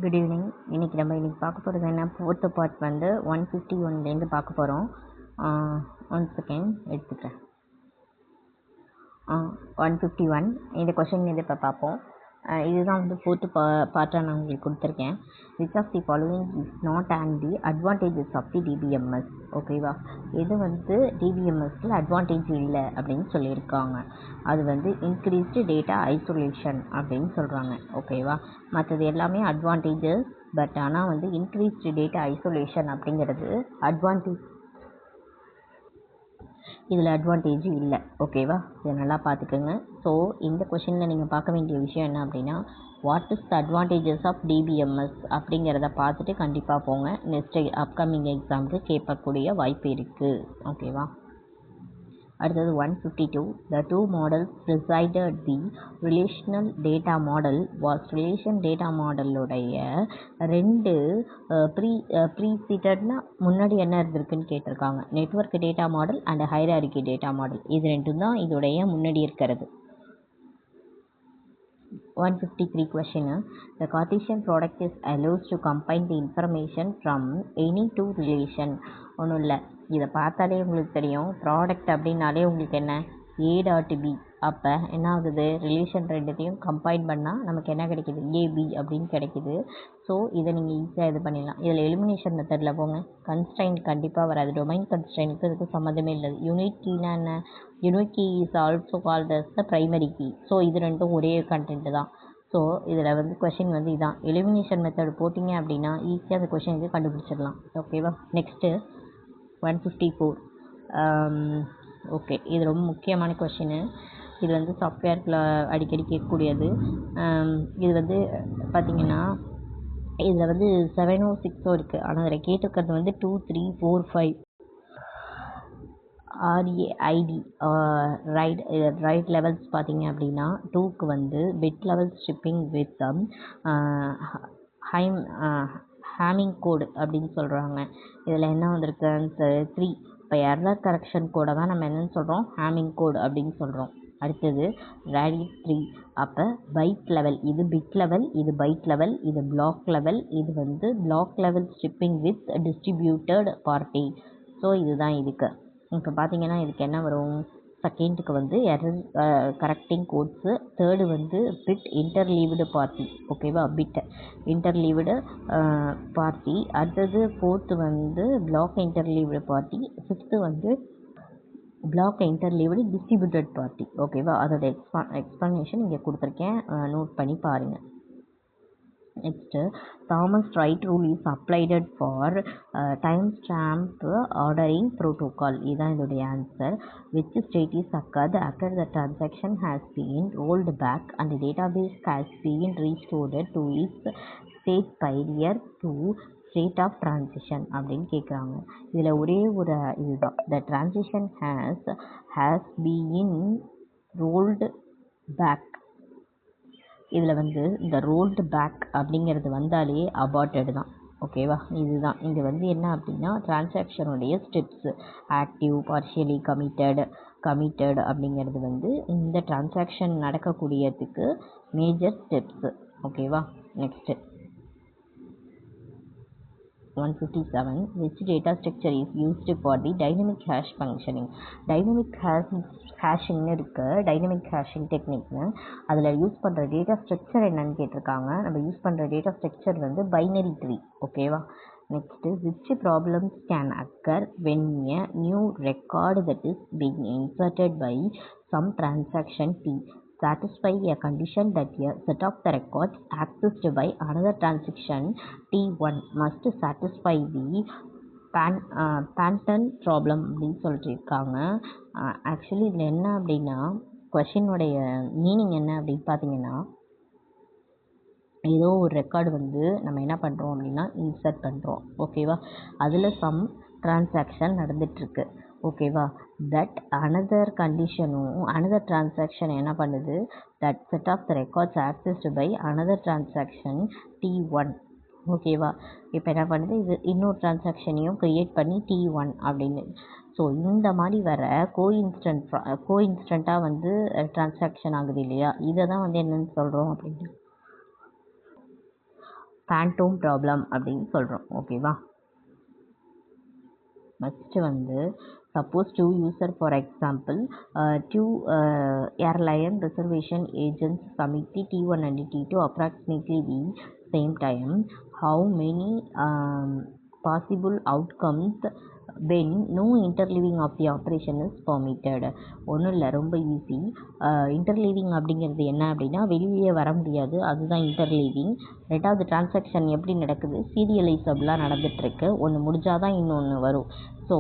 Good evening. இன்னைக்கு பார்க்க போகிறது என்ன, ஃபோர்த்து பார்ட் வந்து 151லேருந்து பார்க்க போகிறோம். 1 செகண்ட் எடுத்துக்கிறேன். 151 இந்த கொஷின் வந்து இப்போ பார்ப்போம். இதுதான் வந்து ஃபோர்த்து பார்ட்டாக நான் உங்களுக்கு கொடுத்துருக்கேன். Which of the following is not and the advantages of the DBMS. ஓகேவா, இது வந்து டிபிஎம்எஸ்ல அட்வான்டேஜ் இல்லை அப்படின்னு சொல்லியிருக்காங்க. அது வந்து இன்க்ரீஸ்டு டேட்டா ஐசோலேஷன் அப்படின்னு சொல்கிறாங்க. ஓகேவா, மற்றது எல்லாமே அட்வான்டேஜஸ், பட் ஆனால் வந்து இன்க்ரீஸ்டு டேட்டா ஐசோலேஷன் அப்படிங்கிறது அட்வான்டேஜ், இதில் அட்வான்டேஜ் இல்லை. ஓகேவா, இதை நல்லா பார்த்துக்கோங்க. ஸோ இந்த கொஷினில் நீங்கள் பார்க்க வேண்டிய விஷயம் என்ன அப்படின்னா, what is the advantages of DBMS அப்படிங்கிறத பார்த்துட்டு கண்டிப்பாக போங்க. நெக்ஸ்ட் அப்கமிங் எக்ஸாமுக்கு கேட்கக்கூடிய வாய்ப்பு இருக்குது. ஓகேவா, அடுத்தது 152. The two models presided the relational data model was relation data மாடலுடைய ரெண்டு ப்ரீசீடட்னா முன்னாடி என்ன இருந்திருக்குன்னு கேட்டிருக்காங்க. Network data model and hierarchy data model, இது ரெண்டும் தான் இதோடைய முன்னாடி இருக்கிறது. 153 question. The Cartesian product is allows to combine the information from any two relation. ஒன்றும் இல்லை, இதை பார்த்தாலே உங்களுக்கு தெரியும். ப்ராடக்ட் அப்படின்னாலே உங்களுக்கு என்ன, ஏ டாட் பி. அப்போ என்ன ஆகுது, ரிலேஷன் ரெண்டுத்தையும் கம்பைன் பண்ணால் நமக்கு என்ன கிடைக்கிது, ஏபி அப்படின்னு கிடைக்கிது. ஸோ இதை நீங்கள் ஈஸியாக இது பண்ணிடலாம். இதில் எலிமினேஷன் மெத்தடில் போங்க. கன்ஸ்ட்ரைன் கண்டிப்பாக வராது. டொமைன் கன்ஸ்ட்ரைனுக்கு இதுக்கு சம்மந்தமே இல்லை. யூனிக் கீனா என்ன, unique key is also called as the primary key. So இது ரெண்டும் ஒரே கண்டென்ட் தான். ஸோ இதில் வந்து கொஷின் வந்து இதான். எலிமினேஷன் மெத்தட் போட்டிங்க அப்படின்னா ஈஸியாக அந்த கொஷினுக்கு கண்டுபிடிச்சிடலாம். ஓகேவா, நெக்ஸ்ட்டு 154. ஓகே, இது ரொம்ப முக்கியமான கொஷினு. இது வந்து சாஃப்ட்வேரில் அடிக்கடி கேட்கக்கூடியது. இது வந்து பார்த்திங்கன்னா இதில் வந்து 7 6 இருக்குது. ஆனால் அதில் கேட்டிருக்கிறது வந்து 2 3 4 5 RAID ரைட் லெவல்ஸ் பார்த்தீங்க அப்படின்னா 2க்கு வந்து bit level stripping with Hamming code அப்படின்னு சொல்கிறாங்க. இதில் என்ன வந்திருக்கு, ஆன்சர் 3. இப்போ எரர் கரெக்ஷன் கோடை தான் நம்ம என்னென்னு சொல்கிறோம், ஹேமிங் கோடு அப்படின்னு சொல்கிறோம். அடுத்தது ரேடியஸ் 3. அப்போ பைட் லெவல், இது பிட் லெவல், இது பைட் லெவல், இது பிளாக் லெவல், இது வந்து block level stripping with distributed party. So இதுதான் இதுக்கு. இப்போ பார்த்தீங்கன்னா இதுக்கு என்ன வரும், செகண்டுக்கு வந்து எரர் கரெக்டிங் கோட்ஸு, தேர்டு வந்து பிட் இன்டர்லீவ்டு பார்ட்டி. ஓகேவா, பிட் இன்டர்லீவ்டு பார்ட்டி. அடுத்தது ஃபோர்த்து வந்து பிளாக் இன்டர்லீவ்டு பார்ட்டி. ஃபிஃப்த்து வந்து பிளாக் இன்டர்லீவ்டு டிஸ்ட்ரிபியூட்டட் பார்ட்டி. ஓகேவா, அதோட எக்ஸ்ப்ளனேஷன் இங்கே கொடுத்துருக்கேன், நோட் பண்ணி பாருங்கள். Next Thomas right rule is அப்ளைடட் for time stamp ordering protocol. இதுதான் இதோடைய answer. Which state is occurred after the transaction has been rolled back and database has been restored to its state prior to state of transition அப்படின்னு கேட்குறாங்க. இதில் ஒரே ஒரு இதுதான், the transition has been rolled back. இதில் வந்து இந்த rolled back அப்படிங்கிறது வந்தாலே அபார்ட்டட் தான். ஓகேவா, இதுதான் இங்கே வந்து என்ன அப்படின்னா டிரான்சாக்ஷனுடைய ஸ்டெப்ஸு, ஆக்டிவ், பார்ஷியலி கமிட்டட் அப்படிங்கிறது வந்து இந்த டிரான்சாக்ஷன் நடக்கக்கூடியதுக்கு மேஜர் ஸ்டெப்ஸு. ஓகேவா, next 157. Which data structure is used for the dynamic hash functioning? Dynamic ஹேஷிங்னு இருக்கு, டைனமிக் ஹேஷிங் டெக்னிக்னு. அதில் யூஸ் பண்ணுற டேட்டா ஸ்ட்ரக்சர் என்னன்னு கேட்டிருக்காங்க. நம்ம யூஸ் பண்ணுற டேட்டா ஸ்ட்ரக்சர் வந்து பைனரி ட்ரீ. ஓகேவா, next which problems can occur when a new record that is being inserted by some transaction T satisfy a condition that a set of the records accessed by another transaction T1 must satisfy the Banton problem அப்படின்னு சொல்லிட்டு இருக்காங்க. Actually இதில் என்ன அப்படின்னா கொஷினுடைய meaning என்ன அப்படின்னு பார்த்தீங்கன்னா, ஏதோ ஒரு ரெக்கார்டு வந்து நம்ம என்ன பண்ணுறோம் அப்படின்னா இன்சர்ட் பண்ணுறோம். ஓகேவா, அதில் சம் டிரான்சாக்ஷன் நடந்துகிட்ருக்கு. ஓகேவா, தட் அனதர் கண்டிஷனும் அனதர் டிரான்சாக்ஷன் என்ன பண்ணுது, that set of the records accessed by another transaction T1. ஓகேவா, இப்போ என்ன பண்ணுது, இது இன்னொரு டிரான்சாக்ஷனையும் க்ரியேட் பண்ணி T1 அப்படின்னு. ஸோ இந்த மாதிரி வர கோஇன்ஸ்டண்ட்டாக வந்து டிரான்சாக்ஷன் ஆகுது இல்லையா, இதை தான் வந்து என்னென்னு சொல்கிறோம் அப்படின்னா ஃபேண்டோம் ப்ராப்ளம் அப்படின்னு சொல்கிறோம். ஓகேவா? நெக்ஸ்ட்டு வந்து suppose two user, for example, two airline reservation agents submit the T1 and T2 approximately the same time. How many possible outcomes when no interleaving of the operation is permitted? ஒன்றும் இல்லை, ரொம்ப easy. Interleaving அப்படிங்கிறது என்ன அப்படின்னா வெளியே வர முடியாது, அதுதான் இன்டர்லீவிங். ரெண்டாவது டிரான்சாக்ஷன் எப்படி நடக்குது, சீரியலைஸ் அப்படிலாம் நடந்துகிட்ருக்கு. ஒன்று முடிஞ்சாதான் இன்னொன்று வரும். ஸோ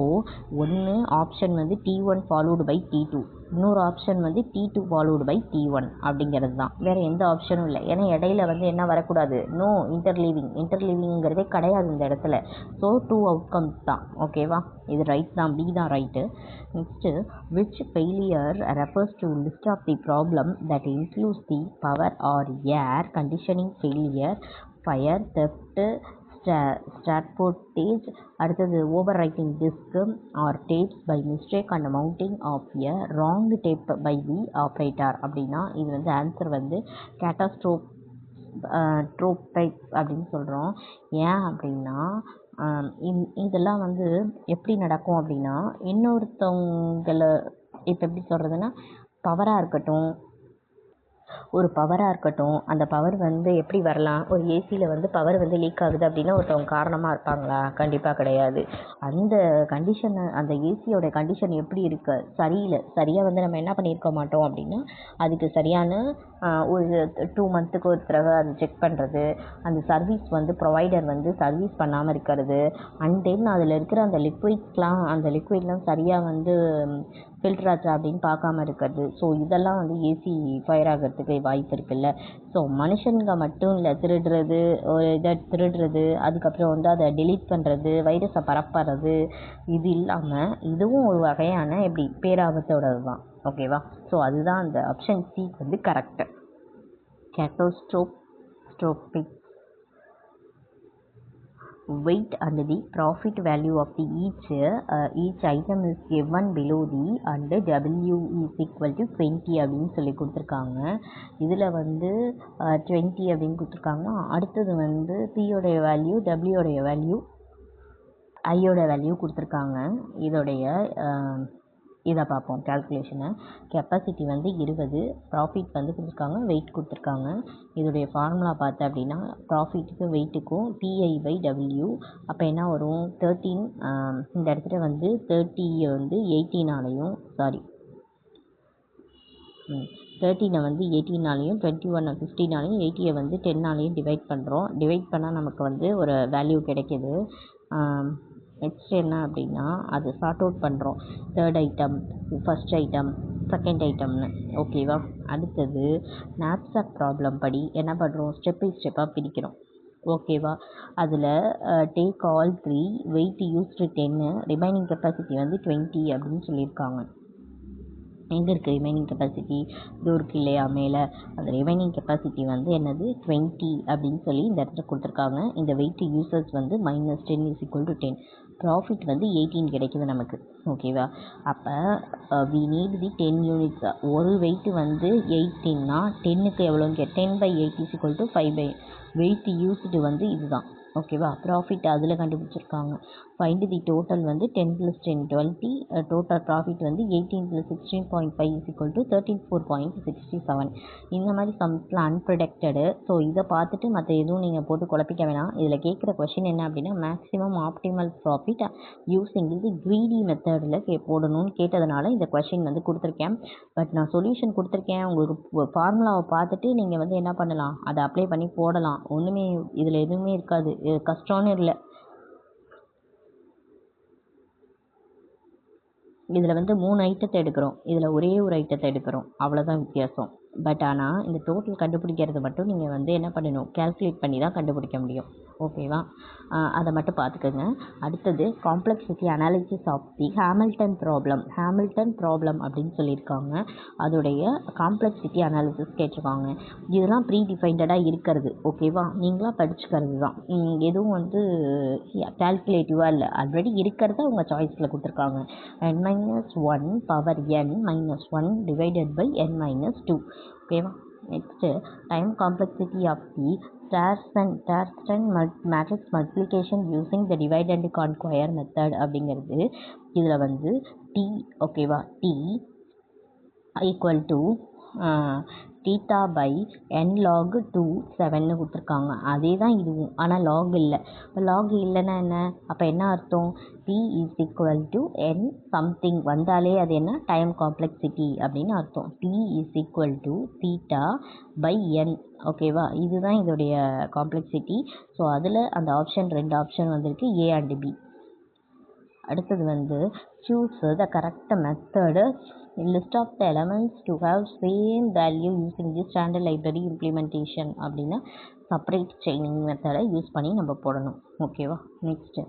ஒன்று ஆப்ஷன் வந்து T1 ஃபாலோடு பை T2, இன்னொரு ஆப்ஷன் வந்து T2 ஃபாலோடு பை T1 அப்படிங்கிறது தான். வேறு எந்த ஆப்ஷனும் இல்லை. ஏன்னா இடையில வந்து என்ன வரக்கூடாது, நோ இன்டர்லீவிங்கிறதே கிடையாது இந்த இடத்துல. ஸோ 2 அவுட்கம்ஸ் தான். ஓகேவா? இது ரைட் தான், பி தான் right. Next which failure refers to list of the problem that includes the power or air conditioning failure, fire, theft, sabotage, அடுத்தது overwriting disk or tapes by mistake and mounting of a wrong tape by the operator. அப்படின்னா இது வந்து answer வந்து கேட்டாஸ்ட்ரோஃபிக் அப்படின்னு சொல்கிறோம். ஏன் அப்படின்னா இதெல்லாம் வந்து எப்படி நடக்கும் அப்படின்னா இன்னொருத்தவங்களை இப்போ எப்படி சொல்கிறதுன்னா பவராக இருக்கட்டும், அந்த பவர் வந்து எப்படி வரலாம், ஒரு ஏசியில் வந்து பவர் வந்து லீக் ஆகுது அப்படின்னா ஒருத்தவங்க காரணமாக இருப்பாங்களா? கண்டிப்பாக கிடையாது. அந்த கண்டிஷனை, அந்த ஏசியோட கண்டிஷன் எப்படி இருக்கு, சரியாக வந்து நம்ம என்ன பண்ணியிருக்க மாட்டோம் அப்படின்னா அதுக்கு சரியான ஒரு 2 மந்த்துக்கு ஒரு தடவை அது செக் பண்ணுறது, அந்த சர்வீஸ் வந்து ப்ரொவைடர் வந்து சர்வீஸ் பண்ணாமல் இருக்கிறது, அண்ட் தென் அதில் இருக்கிற அந்த லிக்விட்லாம் சரியாக வந்து ஃபில்டர் ஆச்சா அப்படின்னு பார்க்காம இருக்கிறது. ஸோ இதெல்லாம் வந்து ஏசி ஃபயர் ஆகிறதுக்கு வாய்ப்பு இருக்குல்ல. ஸோ மனுஷனுங்க மட்டும் இல்லை திருடுறது, ஒரு இதை திருடுறது, அதுக்கப்புறம் வந்து அதை டெலீட் பண்ணுறது, வைரஸை பரப்புறது, இது இல்லாமல் இதுவும் ஒரு வகையான எப்படி பேராபத்தோடது தான். ஓகேவா? ஸோ அதுதான் அந்த ஆப்ஷன் சி வந்து correct. கேட்டாஸ்ட்ரோஃபிக் weight and the profit value of the each item is given below the and W is equal to 20 அப்படின்னு சொல்லி கொடுத்துருக்காங்க. இதில் வந்து 20 அப்படின்னு கொடுத்துருக்காங்க. அடுத்தது வந்து P-உடைய வேல்யூ, W-உடைய வேல்யூ, I-யோட வேல்யூ கொடுத்துருக்காங்க. இதை பார்ப்போம் கேல்குலேஷனை. கெப்பாசிட்டி வந்து 20, ப்ராஃபிட் வந்து கொடுத்துருக்காங்க, வெயிட் கொடுத்துருக்காங்க. இதோடைய ஃபார்முலா பார்த்து அப்படின்னா ப்ராஃபிட்டுக்கு வெயிட்டுக்கும் PI/W. அப்போ என்ன வரும், 13. இந்த இடத்துல வந்து 30 வந்து 18ஆலையும் 13 வந்து 18ஆலையும் 21 15ஆலையும் 80 வந்து 10ஆலையும் டிவைட் பண்ணுறோம். டிவைட் பண்ணால் நமக்கு வந்து ஒரு வேல்யூ கிடைக்கிது. நெக்ஸ்ட் என்ன அப்படின்னா அது சார்ட் அவுட் பண்ணுறோம். 3rd item, first item, second ஐட்டம்னு. ஓகேவா? அடுத்தது நாப்சாக் ப்ராப்ளம் படி என்ன பண்ணுறோம், ஸ்டெப் பை ஸ்டெப்பாக பிரிக்கிறோம். ஓகேவா? அதில் take all 3, weight used 10, remaining capacity வந்து 20 அப்படின்னு சொல்லியிருக்காங்க. எங்கே இருக்குது ரிமைனிங் கெப்பாசிட்டி, இது இருக்கு இல்லையா மேலே, அந்த ரிமைனிங் கெப்பாசிட்டி வந்து என்னது 20 அப்படின்னு சொல்லி இந்த இடத்துல கொடுத்துருக்காங்க. இந்த வெயிட் யூசர்ஸ் வந்து -10 = 10. ப்ராஃபிட் வந்து 18 கிடைக்குது நமக்கு. ஓகேவா? அப்போ வி நீட் தி 10 யூனிட்ஸ். ஒரு வெயிட்டு வந்து 18னா 10க்கு எவ்வளோன்னு 10/8 = 5/, வெயிட் யூஸ்டு வந்து இதுதான். ஓகேவா? ப்ராஃபிட் அதில் கண்டுபிடிச்சிருக்காங்க. ஃபைண்ட் தி டோட்டல் வந்து 10 + 10 20, டோட்டல் ப்ராஃபிட் வந்து 18 + 16.5 = 34.67. இந்த மாதிரி சம்ஸில் அன்ப்ரிடக்டடு. ஸோ இதை பார்த்துட்டு மற்ற எதுவும் நீங்கள் போட்டு குழப்பிக்க வேணாம். இதில் கேட்குற கொஷின் என்ன அப்படின்னா மேக்ஸிமம் ஆப்டிமல் ப்ராஃபிட் யூஸிங் தி க்ரீடி மெத்தடில் போடணும்னு கேட்டதுனால இந்த கொஷின் வந்து கொடுத்துருக்கேன். பட் நான் சொல்யூஷன் கொடுத்துருக்கேன். உங்களுக்கு ஃபார்முலாவை பார்த்துட்டு நீங்கள் வந்து என்ன பண்ணலாம், அதை அப்ளை பண்ணி போடலாம். ஒன்றுமே இதில் எதுவுமே இருக்காது, கஷ்டம்னு இல்லை. இதில் வந்து 3 ஐட்டத்தை எடுக்கிறோம், இதில் ஒரே ஒரு ஐட்டத்தை எடுக்கிறோம், அவ்வளோதான் வித்தியாசம். பட் ஆனால் இந்த டோட்டல் கண்டுபிடிக்கிறது மட்டும் நீங்கள் வந்து என்ன பண்ணணும், கேல்குலேட் பண்ணி தான் கண்டுபிடிக்க முடியும். ஓகேவா? அதை மட்டும் பார்த்துக்கோங்க. அடுத்தது complexity analysis of the Hamilton problem அப்படின்னு சொல்லியிருக்காங்க. அதோடைய காம்ப்ளெக்சிட்டி அனாலிசிஸ் கேட்டிருக்காங்க. இதெல்லாம் ப்ரீ டிஃபைண்டடாக இருக்கிறது. ஓகேவா? நீங்களாம் படிச்சுக்கிறது தான், எதுவும் வந்து கால்குலேட்டிவாக இல்லை, ஆல்ரெடி இருக்கிறத அவங்க சாய்ஸில் கொடுத்துருக்காங்க. n-1 power n -1 divided by n-2. ஓகேவா? Next time complexity of the Tarshan matrix multiplication using the divide and conquer method அப்படிங்கிறது இதில் வந்து t ஓகேவா t equal to theta by n log 2 7ன்னு கொடுத்துருக்காங்க. அதே தான் இதுவும், ஆனால் லாக் இல்லை. இப்போ லாக் இல்லைன்னா என்ன, அப்போ என்ன அர்த்தம், t is equal to n something வந்தாலே அது என்ன டைம் காம்ப்ளெக்சிட்டி அப்படின்னு அர்த்தம். t is equal to theta by n ஓகேவா, இதுதான் இதோடைய காம்ப்ளெக்சிட்டி. ஸோ அதில் அந்த ஆப்ஷன் 2 ஆப்ஷன் வந்திருக்கு, ஏ அண்ட் பி. அடுத்தது வந்து choose the correct method list of the elements to have same value using the standard library implementation அப்படின்னா separate chaining மெத்தடை யூஸ் பண்ணி நம்ம போடணும். ஓகேவா. Next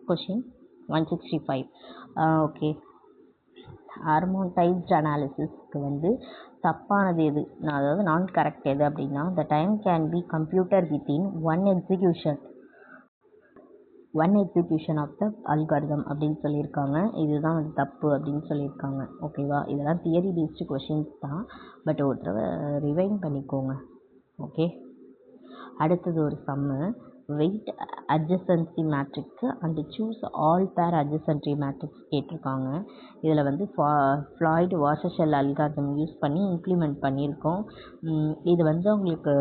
question 165. ஓகே, ஹார்மோனைஸ்ட் அனாலிசிஸ்க்கு வந்து தப்பானது எது, அதாவது நான் கரெக்ட் எது அப்படின்னா the time can be computed within one execution of the algorithm அப்படின்னு சொல்லியிருக்காங்க. இதுதான் வந்து தப்பு அப்படின்னு சொல்லியிருக்காங்க. ஓகேவா, இதெல்லாம் தியரி பேஸ்டு கொஷின்ஸ் தான், பட் ஒரு தடவை ரிவைண்ட் பண்ணிக்கோங்க. ஓகே, அடுத்தது ஒரு சம்மு, weight adjacency matrix and choose all pair adjacency matrix கேட்டிருக்காங்க. இதில் வந்து ஃப்ளாய்டு வாஷர்ஷெல் அல்காரிதம் யூஸ் பண்ணி இம்ப்ளிமெண்ட் பண்ணியிருக்கோம். இது வந்து உங்களுக்கு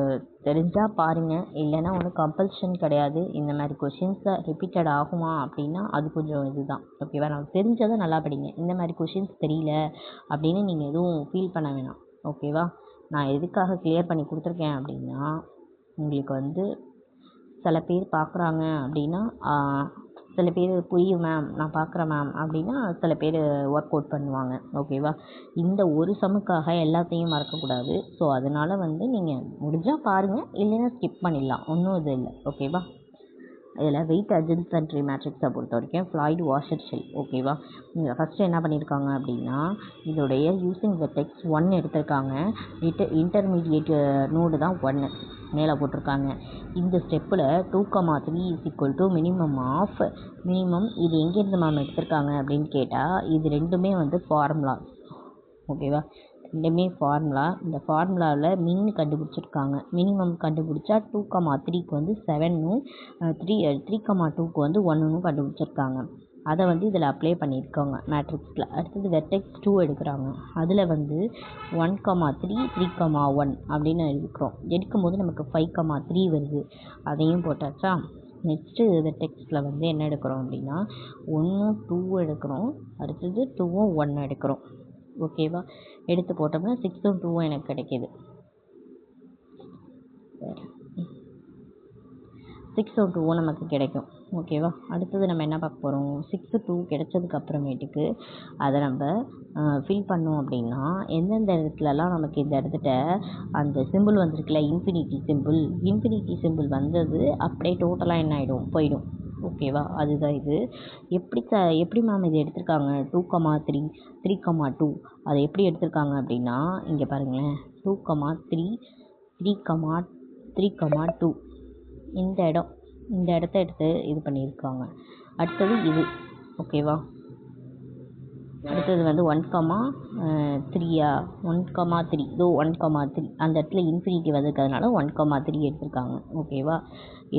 தெரிஞ்சால் பாருங்கள், இல்லைன்னா ஒன்றும் கம்பல்ஷன் கிடையாது. இந்த மாதிரி கொஷின்ஸை ரிப்பீட்டட் ஆகுமா அப்படின்னா அது கொஞ்சம் இதுதான். ஓகேவா, நான் தெரிஞ்சதை நல்லா படிங்க. இந்த மாதிரி கொஷின்ஸ் தெரியல அப்படின்னு நீங்கள் எதுவும் ஃபீல் பண்ண வேணாம். ஓகேவா, நான் எதுக்காக கிளியர் பண்ணி கொடுத்துருக்கேன் அப்படின்னா, உங்களுக்கு வந்து சில பேர் பார்க்குறாங்க அப்படின்னா, சில பேர் புரியும் மேம் நான் பார்க்குறேன் மேம் அப்படின்னா, சில பேர் ஒர்க் அவுட் பண்ணுவாங்க. ஓகேவா, இந்த ஒரு சம்முக்காக எல்லாத்தையும் மறக்கக்கூடாது. ஸோ அதனால் வந்து நீங்கள் முடிஞ்சால் பாருங்கள், இல்லைன்னா ஸ்கிப் பண்ணிடலாம், ஒன்றும் இது இல்லை. ஓகேவா, இதில் வெயிட் அட்ஜசன்ட்ரி மேட்ரிக்ஸை பொறுத்த வரைக்கும் ஃப்ளாய்டு வாஷர்ஷெல். ஓகேவா, ஃபஸ்ட்டு என்ன பண்ணியிருக்காங்க அப்படின்னா, இதோடைய யூஸிங் வெர்டெக்ஸ் 1 எடுத்திருக்காங்க. இன்டர்மீடியேட் நோடு தான் 1 மேலே போட்டிருக்காங்க. இந்த ஸ்டெப்பில் 2,3 இஸ் ஈக்குவல் டு மினிமம் இது எங்கேருந்து மேம் எடுத்திருக்காங்க அப்படின்னு கேட்டால், இது ரெண்டுமே வந்து ஃபார்முலா. ஓகேவா, ரெண்டுமே ஃபார்முலா. இந்த ஃபார்முலாவில் கண்டுபிடிச்சிருக்காங்க. மினிமம் கண்டுபிடிச்சா 2,3க்கு வந்து 7னும் 3,2க்கு வந்து 1ன்னு கண்டுபிடிச்சிருக்காங்க. அதை வந்து இதில் அப்ளை பண்ணியிருக்காங்க மேட்ரிக்ஸில். அடுத்தது வெர்டெக்ஸ் 2 எடுக்கிறாங்க. அதில் வந்து 1,3 3,1 அப்படின்னு எடுக்கும்போது நமக்கு 5,3 வருது. அதையும் போட்டாச்சா. நெக்ஸ்ட்டு வெர்டெக்ஸில் வந்து என்ன எடுக்கிறோம் அப்படின்னா 1 2 எடுக்கிறோம், அடுத்தது 2 1 எடுக்கிறோம். ஓகேவா, எடுத்து போட்டோம்னா 6 2 எனக்கு கிடைக்கிது. 6 2 நமக்கு கிடைக்கும். ஓகேவா, அடுத்தது நம்ம என்ன பார்க்க போகிறோம், 6 2 கிடைச்சதுக்கு அப்புறமேட்டுக்கு அதை நம்ம ஃபில் பண்ணோம் அப்படின்னா, எந்தெந்த இடத்துலலாம் நமக்கு இந்த இடத்துல அந்த சிம்பிள் வந்திருக்குல்ல, இன்ஃபினிட்டி சிம்பிள் வந்தது அப்படியே டோட்டலாக என்ன ஆகிடும், போயிடும். ஓகேவா, அதுதான் இது. எப்படி மேம் இது எடுத்திருக்காங்க 2,3 3,2 அதை எப்படி எடுத்திருக்காங்க அப்படின்னா, இங்கே பாருங்களேன், 2,3 3,2 இந்த இடத்த எடுத்து இது பண்ணியிருக்காங்க. அடுத்தது இது. ஓகேவா, அடுத்தது வந்து 1,3 இதோ 1,3 அந்த இடத்துல இன்ஃபினிட்டி வந்திருக்கிறதுனால 1,3 எடுத்திருக்காங்க. ஓகேவா,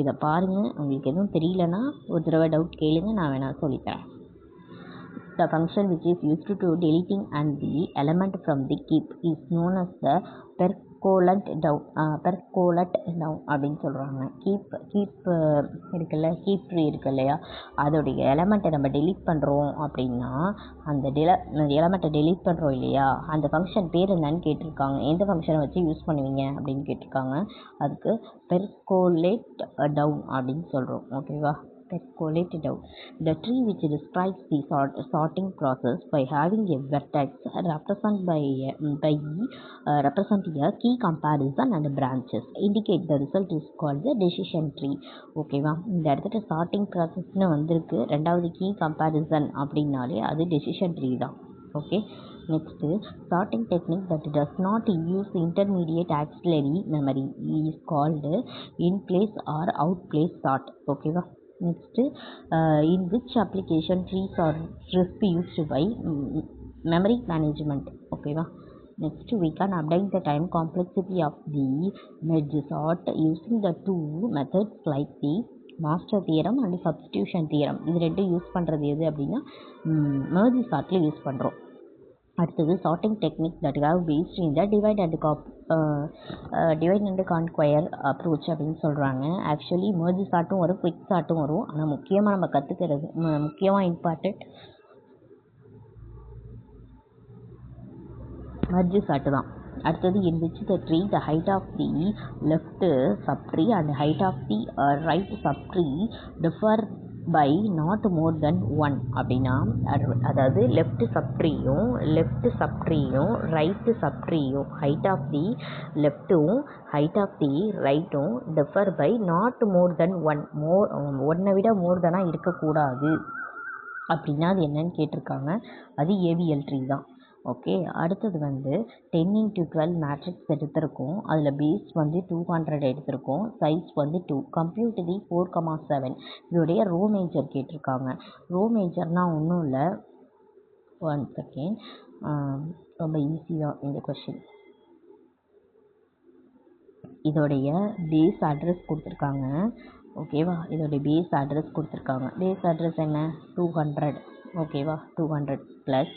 இதை பாருங்கள். உங்களுக்கு எதுவும் தெரியலன்னா ஒரு தடவை டவுட் கேளுங்க, நான் வேணால் சொல்லித்தரேன். The function which is used to deleting and the element from the keep is known as the percolate down அப்படின்னு சொல்கிறாங்க. கீப் இருக்குல்ல, கீப் ட்ரீ இருக்கு இல்லையா, அதோடைய எலமெண்ட்டை நம்ம டெலீட் பண்ணுறோம் அப்படின்னா, அந்த எலமெண்ட்டை டெலீட் பண்ணுறோம் இல்லையா, அந்த ஃபங்க்ஷன் பேர் என்னன்னு கேட்டிருக்காங்க. எந்த ஃபங்க்ஷனை வச்சு யூஸ் பண்ணுவீங்க அப்படின்னு கேட்டிருக்காங்க. அதுக்கு percolate down அப்படின்னு சொல்கிறோம். ஓகேவா, percolate down. The tree which describes the sorting process by having a vertex representing a key comparison and branches indicate the result is called the decision tree. ஓகேவா, இந்த இடத்துல சார்ட்டிங் ப்ராசஸ்னு வந்திருக்கு, ரெண்டாவது கீ கம்பேரிசன் அப்படின்னாலே அது டெசிஷன் ட்ரீ தான். Okay, next sorting technique that does not use intermediate auxiliary memory is called in place or out place sort. ஓகேவா, next in which application trees are risk used by memory management. ஓகேவா, Next, we can obtain the time complexity of the merge sort using the two methods like the master theorem and substitution theorem. இது ரெண்டும் use பண்ணுறது எது அப்படின்னா merge sortல use பண்ணுறோம். அடுத்தது sorting technique that have based in the divide and conquer approach அப்படின்னு சொல்கிறாங்க. Actually merge sortடும் வரும், quick sortடும் வரும். ஆனால் முக்கியமாக நம்ம கற்றுக்கிறது முக்கியமாக இம்பார்ட்டண்ட் merge sort தான். அடுத்தது in which the tree the height of the left subtree and height of the right subtree differ by not more than 1 அப்படின்னா அதாவது லெஃப்ட் சப்ட்ரீயும் ரைட்டு சப்ட்ரீயும் ஹைட் ஆஃப் தி லெஃப்ட்டும் ஹைட் ஆஃப் தி ரைட்டும் differ by not more then 1 ஒன்றை விட மோர் தெனாக இருக்கக்கூடாது அப்படின்னா அது என்னன்னு கேட்டிருக்காங்க. அது ஏவிஎல் ட்ரீ தான். ஓகே, அடுத்தது வந்து 10x12 மேட்ரிக்ஸ் எடுத்திருக்கோம். அதில் பேஸ் வந்து 200 எடுத்திருக்கோம். சைஸ் வந்து 2. கம்ப்யூட் தி 4,7 இதோடைய ரோ மேஜர் கேட்டிருக்காங்க. ரோ மேஜர்னால் ஒன்றும் இல்லை, 1 செகண்ட், ரொம்ப ஈஸி தான் இந்த கொஷின். இதோடைய பேஸ் அட்ரஸ் கொடுத்துருக்காங்க. ஓகேவா, இதோடைய பேஸ் அட்ரஸ் கொடுத்துருக்காங்க. பேஸ் அட்ரஸ் என்ன 200. ஓகேவா, 200 ப்ளஸ்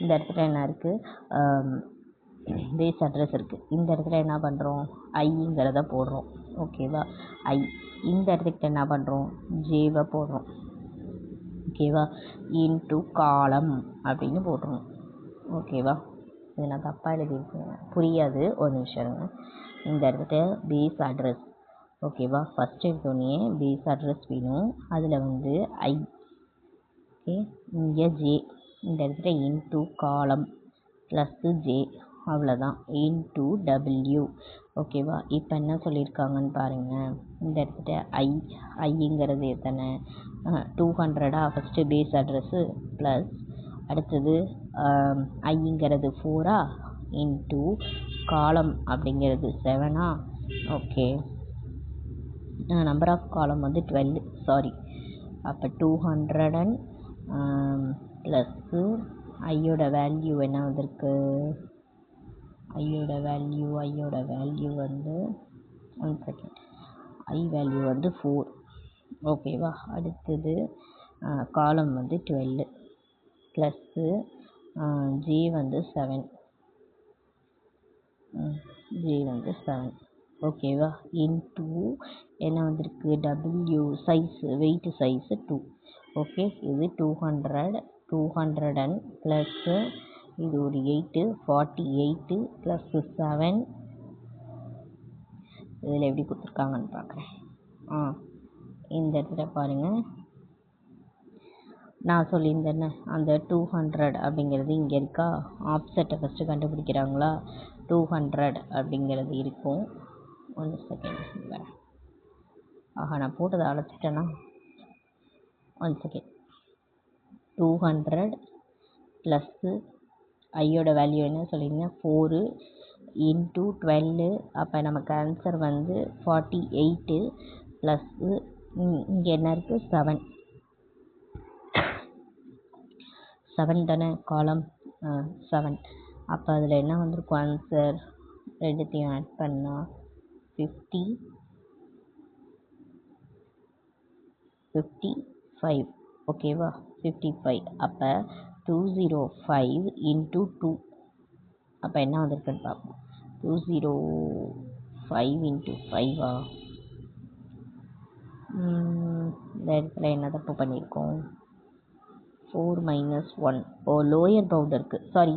இந்த இடத்துல என்ன இருக்குது, பேஸ் அட்ரஸ் இருக்குது. இந்த இடத்துல என்ன பண்ணுறோம், ஐங்கிறத போடுறோம். ஓகேவா, ஐ. இந்த இடத்துக்கிட்ட என்ன பண்ணுறோம், ஜேவை போடுறோம். ஓகேவா, இன்ட்டு காலம் அப்படின்னு போட்டுருவோம். ஓகேவா, இது நான் தப்பாக எழுதியிருக்கேன், புரியாது, ஒரு நிமிஷம் இருங்க. இந்த இடத்துல பேஸ் அட்ரஸ். ஓகேவா, ஃபஸ்ட் எடுத்தோடனே பேஸ் அட்ரஸ் வேணும். அதில் வந்து ஐ. ஓகே, இங்கே ஜே. இந்த இடத்துல இன்ட்டு காலம் ப்ளஸ்ஸு ஜே, அவ்வளோதான், இன்ட்டு டபிள்யூ. ஓகேவா, இப்போ என்ன சொல்லியிருக்காங்கன்னு பாருங்கள். இந்த இடத்துல ஐங்கிறது எத்தனை, 200 ஃபஸ்ட்டு பேஸ் அட்ரஸ்ஸு ப்ளஸ் அடுத்தது ஐங்கிறது 4 இன்ட்டு காலம் அப்படிங்கிறது 7. ஓகே, நம்பர் ஆஃப் காலம் வந்து 12, சாரி. அப்போ 200 ப்ளஸ்ஸு ஐயோட வேல்யூ என்ன வந்திருக்கு, ஐயோட வேல்யூ வந்து 1 செகண்ட், ஐ வேல்யூ வந்து 4. ஓகேவா, அடுத்தது காலம் வந்து 12 ப்ளஸ்ஸு ஜே வந்து 7. ஓகேவா, இன்ட்டு என்ன வந்திருக்கு, W size, weight size 2. Okay, இது 200 ப்ளஸ்ஸு இது ஒரு 8, 48 ப்ளஸ்ஸு 7. இதில் எப்படி கொடுத்துருக்காங்கன்னு பார்க்குறேன். இந்த இடத்துல பாருங்கள், நான் சொல்லியிருந்தேன்னு அந்த 200 அப்படிங்கிறது இங்கே இருக்கா, ஆப்செட்டை ஃபஸ்ட்டு கண்டுபிடிக்கிறாங்களா, 200 அப்படிங்கிறது இருக்கும். 1 செகண்ட், ஆஹா நான் போட்டதை அழைச்சிட்டேன்னா, 1 செகண்ட். 200 ப்ளஸ்ஸு ஐயோட வேல்யூ என்ன சொல்லியிருந்தேன், 4 இன்ட்டு 12. அப்போ நமக்கு ஆன்சர் வந்து 48 ப்ளஸ்ஸு இங்கே என்ன இருக்குது, 7 தானே காலம், 7. அப்போ அதில் என்ன வந்திருக்கும் ஆன்சர், ரெண்டுத்தையும் ஆட் பண்ணால் 55. ஓகேவா, 55. அப்போ 205 இன்ட்டு 2. அப்போ என்ன வந்திருக்குன்னு பார்ப்போம். 205 இன்ட்டு 5 இந்த இடத்துல என்ன தப்பு பண்ணியிருக்கோம், 4 - 1. லோயர் பவுண்ட் இருக்குது, சாரி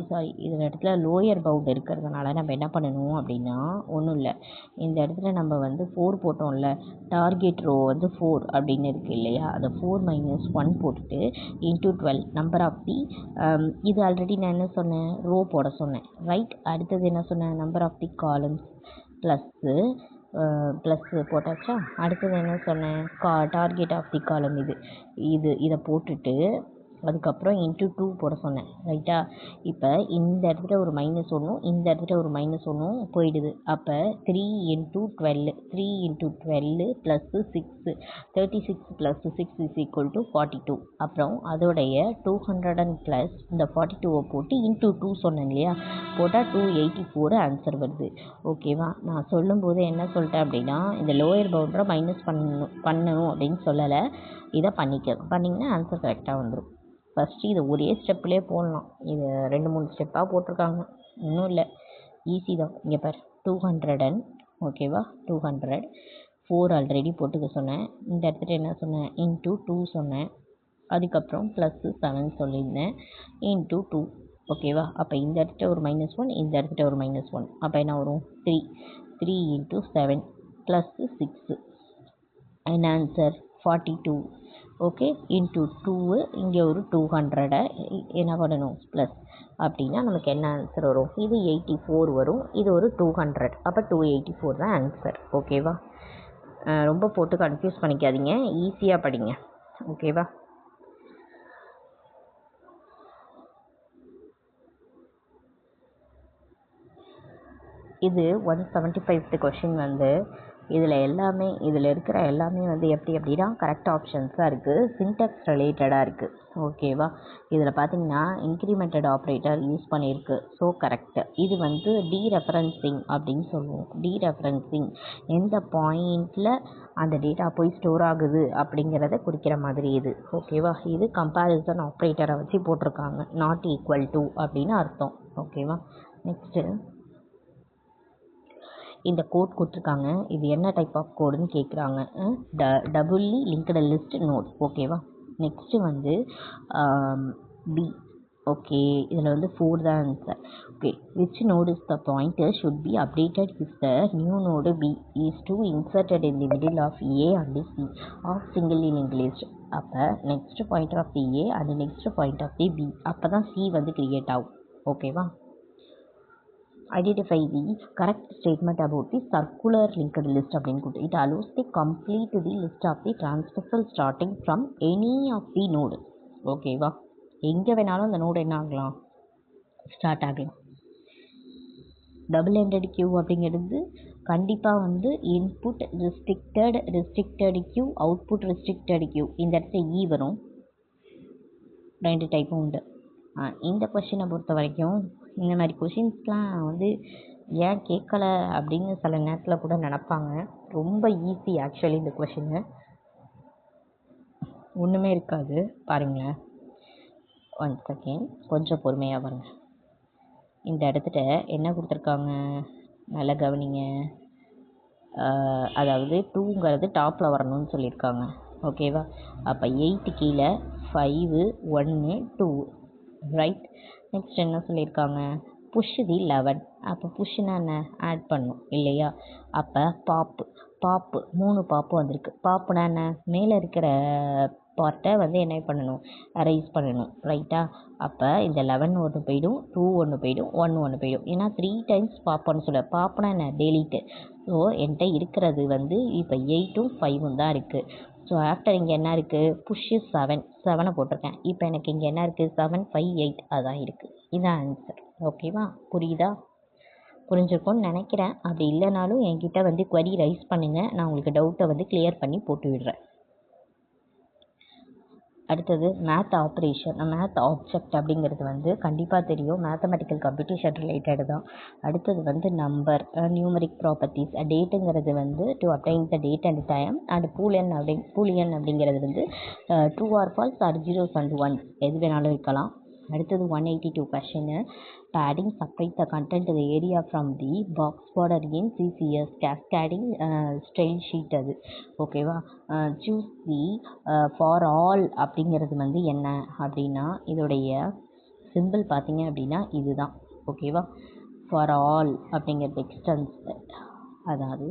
இந்த இடத்துல லோயர் பவுண்ட் இருக்கிறதுனால நம்ம என்ன பண்ணணும் அப்படின்னா, ஒன்றும் இல்லை, இந்த இடத்துல நம்ம வந்து 4 போட்டோம்ல, டார்கெட் ரோ வந்து 4 அப்படின்னு இருக்குது இல்லையா, அதை 4 - 1 போட்டுட்டு இன்ட்டு 12 நம்பர் ஆஃப் தி, இது ஆல்ரெடி நான் என்ன சொன்னேன், ரோ போட சொன்னேன், ரைட். அடுத்தது என்ன சொன்னேன், number of the columns plus போட்டாச்சா. அடுத்தது என்ன சொன்னேன், டார்கெட் ஆஃப் தி காலம் இதை போட்டுட்டு அதுக்கப்புறம் இன்ட்டு 2 போட சொன்னேன் ரைட்டா. இப்போ இந்த இடத்துல ஒரு மைனஸ் ஒன்றும் இந்த இடத்துல ஒரு மைனஸ் ஒன்றும் போயிடுது. அப்போ 3 × 12 3 × 12 + 6 36 + 6 = 42. அப்புறம் அதோடைய 200 ப்ளஸ் இந்த 42 போட்டு இன்ட்டு 2 சொன்னேன் இல்லையா, போட்டால் 284 ஆன்சர் வருது. ஓகேவா. நான் சொல்லும்போது என்ன சொல்லிட்டேன் அப்படின்னா, இந்த லோயர் பவுண்டரை மைனஸ் பண்ணணும் அப்படின்னு சொல்லலை. இதை பண்ணிங்கன்னா ஆன்சர் கரெக்டாக வந்துடும். ஃபஸ்ட்டு இதை ஒரே ஸ்டெப்லேயே போடலாம். இதை 2-3 ஸ்டெப்பாக போட்டிருக்காங்க. இன்னும் இல்லை, ஈஸி தான். இங்கே பார் 200 ஓகேவா. 200 4 ஆல்ரெடி போட்டுக்க சொன்னேன். இந்த இடத்துல என்ன சொன்னேன், இன்ட்டு 2 சொன்னேன். அதுக்கப்புறம் +7 சொல்லியிருந்தேன், இன்ட்டு 2 ஓகேவா. அப்போ இந்த இடத்துல ஒரு -1 இந்த இடத்துல ஒரு -1 அப்போ என்ன வரும் 3 × 7 + 6 என்ன ஆன்சர் 42. ஓகே. இன்ட்டு 2 இங்கே ஒரு 200 என்ன பண்ணணும் ப்ளஸ் அப்படின்னா நமக்கு என்ன ஆன்சர் வரும், இது 84 வரும், இது ஒரு 200 அப்போ 284 தான் ஆன்சர். ஓகேவா. ரொம்ப போட்டு கன்ஃபியூஸ் பண்ணிக்காதீங்க, ஈஸியாக படிங்க. ஓகேவா. இது 175th கொஷின் வந்து இதில் இருக்கிற எல்லாமே வந்து எப்படி அப்படின்னா கரெக்ட் ஆப்ஷன்ஸாக இருக்குது, சின்டெக்ஸ் ரிலேட்டடாக இருக்குது. ஓகேவா. இதில் பார்த்தீங்கன்னா இன்க்ரிமெண்டட் ஆப்ரேட்டர் யூஸ் பண்ணியிருக்கு. So correct. இது வந்து டீரெஃபரன்சிங் அப்படின்னு சொல்லுவோம். டீரெஃபரன்சிங் எந்த பாயிண்டில் அந்த டேட்டா போய் ஸ்டோர் ஆகுது அப்படிங்கிறத குறிக்கிற மாதிரி இது. ஓகேவா. இது கம்பேரிசன் ஆப்ரேட்டரை வச்சு போட்டிருக்காங்க. நாட் ஈக்குவல் டு அப்படின்னு அர்த்தம். ஓகேவா. நெக்ஸ்ட்டு இந்த கோட் கொடுத்துருக்காங்க. இது என்ன டைப் ஆஃப் கோடுன்னு கேட்குறாங்க. Doubly linked list node. ஓகேவா. நெக்ஸ்ட்டு வந்து பி. ஓகே. இதில் வந்து 4 தான் answer. Okay. Which node is the pointer should be updated if the new node B is to inserted in the middle of A and C of single linked list. அப்போ next pointer of the A and next point of the B, அப்போ தான் C வந்து create ஆகும். ஓகேவா. Identify the correct statement about the circular linked list அப்படின்னு கொடுத்து it allows the complete the list of the transversal starting from any of the node. ஓகேவா. எங்கே வேணாலும் அந்த நோடு என்ன ஆகலாம், ஸ்டார்ட் ஆகலாம். டபுள் எண்டட் கியூ அப்படிங்கிறது கண்டிப்பாக வந்து input restricted queue, output restricted queue. இந்த இடத்துல இ வரும். 2 டைப்பும் உண்டு. இந்த கொஷினை பொறுத்த வரைக்கும் இந்த மாதிரி கொஷின்ஸ்லாம் வந்து ஏன் கேட்கல அப்படின்னு சில நேரத்தில் கூட நினப்பாங்க. ரொம்ப ஈஸி ஆக்சுவலி இந்த கொஷினு, ஒன்றுமே இருக்காது. பாருங்களேன், 1 செகண்ட், கொஞ்சம் பொறுமையாக பாருங்கள். இந்த இடத்துல என்ன கொடுத்துருக்காங்க நல்லா கவனிங்க. அதாவது 2ங்கிறது டாப்பில் வரணும்னு சொல்லியிருக்காங்க. ஓகேவா. அப்போ 8 கீழே 5 1 2 ரைட். நெக்ஸ்ட் என்ன சொல்லியிருக்காங்க, புஷ் தி 11. அப்போ புஷ்னா என்ன, ஆட் பண்ணும் இல்லையா. அப்போ பாப்பு 3 பாப்பு வந்திருக்கு. பாப்புனா என்ன, மேலே இருக்கிற பார்ட்டை வந்து என்ன பண்ணணும், அரைஸ் பண்ணணும் ரைட்டா. அப்போ இந்த 11 ஒன்று போயிடும், 2 ஒன்று போயிடும், 1 ஒன்று போயிடும். ஏன்னா 3 டைம்ஸ் பாப்புன்னு சொல்ல, பாப்புனா என்ன, டெலீட்டு. ஸோ என்கிட்ட இருக்கிறது வந்து இப்போ 8ம் 5ம் தான் இருக்குது. ஸோ ஆஃப்டர் இங்கே என்ன இருக்குது, புஷ்ஷு 7 போட்டிருக்கேன். இப்போ எனக்கு இங்கே என்ன இருக்குது, 7 5 8 அதான் இருக்குது. இதுதான் ஆன்சர். ஓகேவா. புரிஞ்சிருக்கும்னு நினைக்கிறேன். அப்படி இல்லைனாலும் என்கிட்ட வந்து query ரைஸ் பண்ணுங்கள், நான் உங்களுக்கு டவுட்டை வந்து கிளியர் பண்ணி போட்டு விடுறேன். அடுத்தது மேத் ஆப்ரேஷன், மேத் ஆப்ஜெக்ட் அப்படிங்கிறது வந்து கண்டிப்பாக தெரியும், மேத்தமெட்டிக்கல் கம்ப்யூட்டேஷன் ரிலேட்டடு தான். அடுத்தது வந்து நம்பர், நியூமரிக் ப்ராப்பர்ட்டிஸ். டேட்டுங்கிறது வந்து to obtain the date and time. And Boolean அப்படிங்கிறது வந்து true or false or 0s and 1s எது வேணாலும் இருக்கலாம். அடுத்தது 182 question. padding separate the content to the area from the box border in CCS cascading style sheet. அது ஓகேவா. Choose the for all அப்படிங்கிறது வந்து என்ன அப்படின்னா இதோடைய சிம்பிள் பார்த்தீங்க அப்படின்னா இதுதான். ஓகேவா. ஃபார் ஆல் அப்படிங்கிறது எக்ஸ்டென்ஸ், அதாவது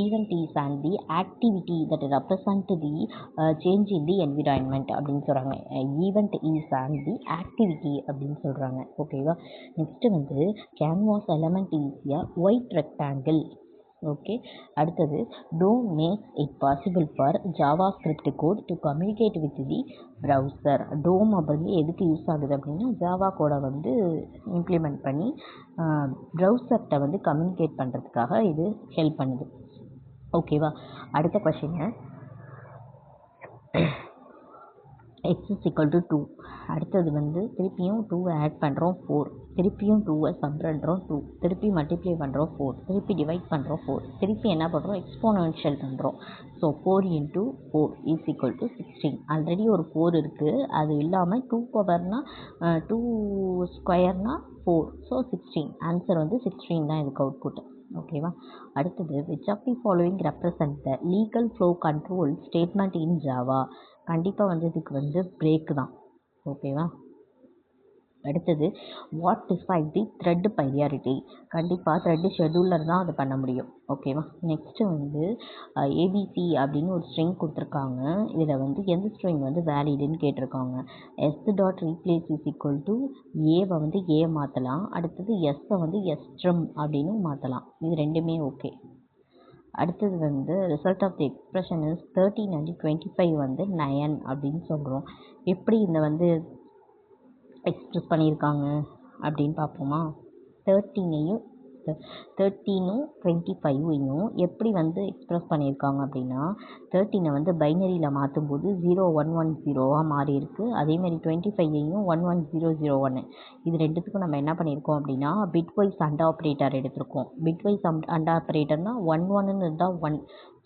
event is and the activity that represent the change in the environment அப்படின்னு சொல்கிறாங்க. Event is and the activity அப்படின்னு சொல்கிறாங்க. ஓகேவா. நெக்ஸ்ட்டு வந்து canvas element is a white rectangle. Okay. அடுத்தது DOM makes it possible for JavaScript code to communicate with the browser. DOM அப்படிங்கிறது எதுக்கு use ஆகுது அப்படின்னா ஜாவா கோடை வந்து இம்ப்ளிமெண்ட் பண்ணி ப்ரௌசர்கிட்ட வந்து கம்யூனிகேட் பண்ணுறதுக்காக இது ஹெல்ப் பண்ணுது. ஓகேவா. அடுத்த question x is equal to 2. அடுத்தது வந்து திருப்பியும் 2 ஆட் பண்ணுறோம் 4, திருப்பியும் 2 சம் பண்ணுறோம் 2, திருப்பி மல்டிப்ளை பண்ணுறோம் 4, திருப்பி டிவைட் பண்ணுறோம் 4, திருப்பி என்ன பண்ணுறோம் எக்ஸ்போனன்ஷியல் பண்ணுறோம். So 4 × 4 is equal to 16. Already ஒரு 4 இருக்குது, அது இல்லாமல் 2 பவர்னா 2 ஸ்கொயர்னா 4, ஸோ 16. ஆன்சர் வந்து 16 தான் இதுக்கு அவுட்புட். ஓகேவா. அடுத்தது which of the following represent the legal flow control statement in Java. கண்டிப்பாக வந்து இதுக்கு வந்து பிரேக் தான். ஓகேவா. அடுத்தது what define the thread priority. கண்டிப்பாக த்ரெட் ஷெடியூலர் தான் அதை பண்ண முடியும். ஓகேவா. நெக்ஸ்ட்டு வந்து ஏபிசி அப்படின்னு ஒரு ஸ்ட்ரிங் கொடுத்துருக்காங்க. இதில் வந்து எந்த ஸ்ட்ரிங் வந்து வேலிடுன்னு கேட்டிருக்காங்க. s.replace is equal to ஏவை வந்து ஏ மாற்றலாம், அடுத்தது எஸ்ஸை வந்து எஸ்ட்ரம் அப்படின்னு மாற்றலாம். இது ரெண்டுமே ஓகே. அடுத்தது வந்து result of the expression is 13 and 25 வந்து 9 அப்படின்னு சொல்கிறோம். எப்படி இந்த வந்து எக்ஸ்பிரஸ் பண்ணியிருக்காங்க அப்படின்னு பார்ப்போமா. 13 25 எப்படி வந்து எக்ஸ்பிரஸ் பண்ணியிருக்காங்க அப்படின்னா 13 வந்து பைனரியில் மாற்றும்போது 0110 மாறி இருக்குது. அதேமாதிரி 25 11001. இது ரெண்டுத்துக்கும் நம்ம என்ன பண்ணியிருக்கோம் அப்படின்னா பிட்வைஸ் அண்ட் ஆப்ரேட்டர் எடுத்திருக்கோம். பிட்வைஸ் அண்ட் ஆப்ரேட்டர்னால் 11 இருந்தால் 1,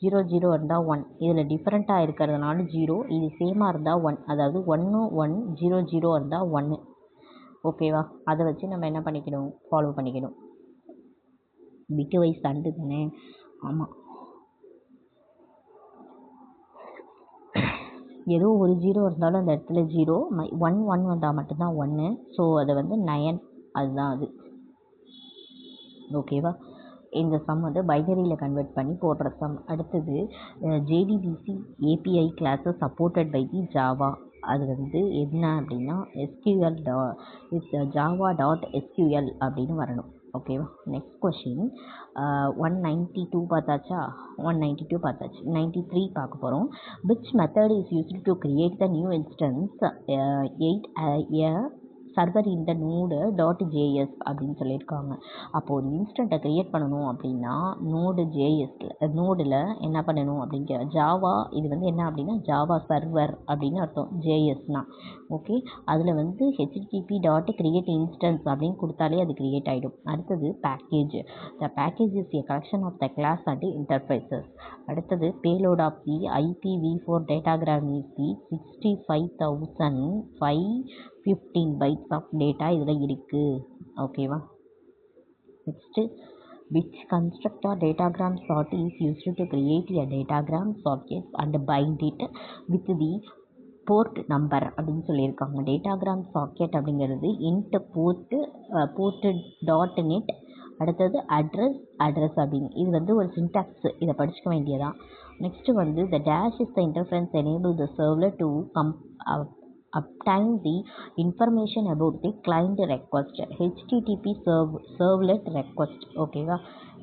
00 இருந்தால் 1. இதில் டிஃப்ரெண்ட்டாக இருக்கிறதுனால 0, இது சேமாக இருந்தால் 1, அதாவது 1 1 00 இருந்தால் 1. ஓகேவா. அதை வச்சு நம்ம என்ன பண்ணிக்கணும், ஃபாலோ பண்ணிக்கணும். பிட்டு வைஸ் அண்டு தானே. ஆமாம், ஏதோ ஒரு 0 இருந்தாலும் அந்த இடத்துல 0, 1 1 வந்தால் மட்டும்தான் 1. ஸோ அதை வந்து 9, அதுதான் அது. ஓகேவா. இந்த சம் வந்து பைனரியில் கன்வெர்ட் பண்ணி போடுற சம். அடுத்தது JDBC API classes supported by the Java. அது வந்து என்ன அப்படின்னா java.sql அப்படின்னு வரணும். ஓகேவா. Next question 192 பார்த்தாச்சா. 192 பார்த்தாச்சு. 93 பார்க்க போகிறோம். Which method is used to create the new instance 8 server இந்த node.js அப்படின்னு சொல்லியிருக்காங்க. அப்போது ஒரு இன்ஸ்டண்ட்டை க்ரியேட் பண்ணணும் அப்படின்னா நோடில் என்ன பண்ணணும் அப்படிங்கிற ஜாவா. இது வந்து என்ன அப்படின்னா ஜாவா சர்வர் அப்படின்னு அர்த்தம். ஜேஎஸ்னா ஓகே. அதில் வந்து http.create instance அப்படின்னு கொடுத்தாலே அது கிரியேட் ஆகிடும். அடுத்தது package. The package is a collection of the class and interfaces. அடுத்தது payload of the IPv4 datagram is the 65,515 bytes of data இதில் இருக்குது. ஓகேவா. Next which constructor datagram sort is used to create a datagram socket and bind it with the port number அப்படின்னு சொல்லியிருக்காங்க. Datagram socket அப்படிங்கிறது port.net, அடுத்தது address அப்படின்னு. இது வந்து ஒரு சின்டாக்ஸ், இதை படிச்சுக்க வேண்டியதான். நெக்ஸ்ட்டு வந்து the dash is the interference enable the servlet to obtain the information about the client request. HTTP servlet request. ஓகேவா.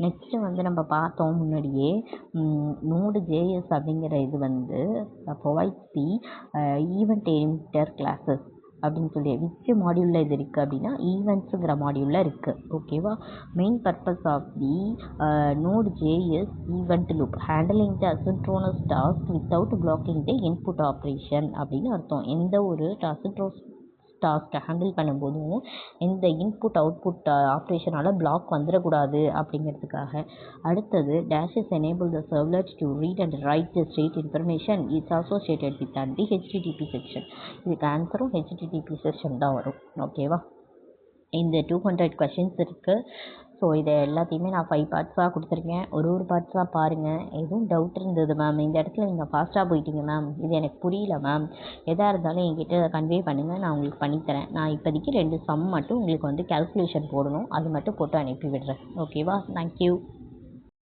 நெக்ஸ்ட்டு வந்து நம்ம பார்த்தோம் முன்னாடியே Node.js அப்படிங்கிற இது வந்து ப்ரொவைட்ஸ் தி ஈவெண்ட் எமிட்டர் கிளாஸஸ் அப்படின்னு சொல்லி விச் மாடியூலில் இது இருக்குது அப்படின்னா ஈவெண்ட்ஸுங்கிற மாடியூலில் இருக்குது. ஓகேவா. Main purpose of the Node.js event loop handling the asynchronous task without blocking the input operation அப்படின்னு அர்த்தம். எந்த ஒரு டாஸ்க்கை ஹேண்டில் பண்ணும்போதும் எந்த இன்புட் அவுட்புட் ஆப்ரேஷனால் பிளாக் வந்துடக்கூடாது அப்படிங்கிறதுக்காக. அடுத்தது டேஷஸ் enable the servlet to read and right the state information it's associated with the HTTP section. இதுக்கு ஆன்சரும் HTTP செக்ஷன் தான் வரும். ஓகேவா. இந்த 200 கொஷின்ஸ் இருக்குது. ஸோ இதை எல்லாத்தையுமே நான் 5 பார்ட்ஸாக கொடுத்துருக்கேன். ஒரு பார்ட்ஸாக பாருங்கள். எதுவும் டவுட் இருந்தது மேம், இந்த இடத்துல நீங்கள் ஃபாஸ்ட்டாக போயிட்டீங்க மேம், இது எனக்கு புரியல மேம், எதாக இருந்தாலும் என்கிட்ட கன்வே பண்ணுங்கள், நான் உங்களுக்கு பண்ணித்தரேன். நான் இப்போதைக்கு 2 சம் மட்டும் உங்களுக்கு வந்து கேல்குலேஷன் போடணும், அது மட்டும் போட்டு அனுப்பி விடுறேன். ஓகேவா. தேங்க்யூ.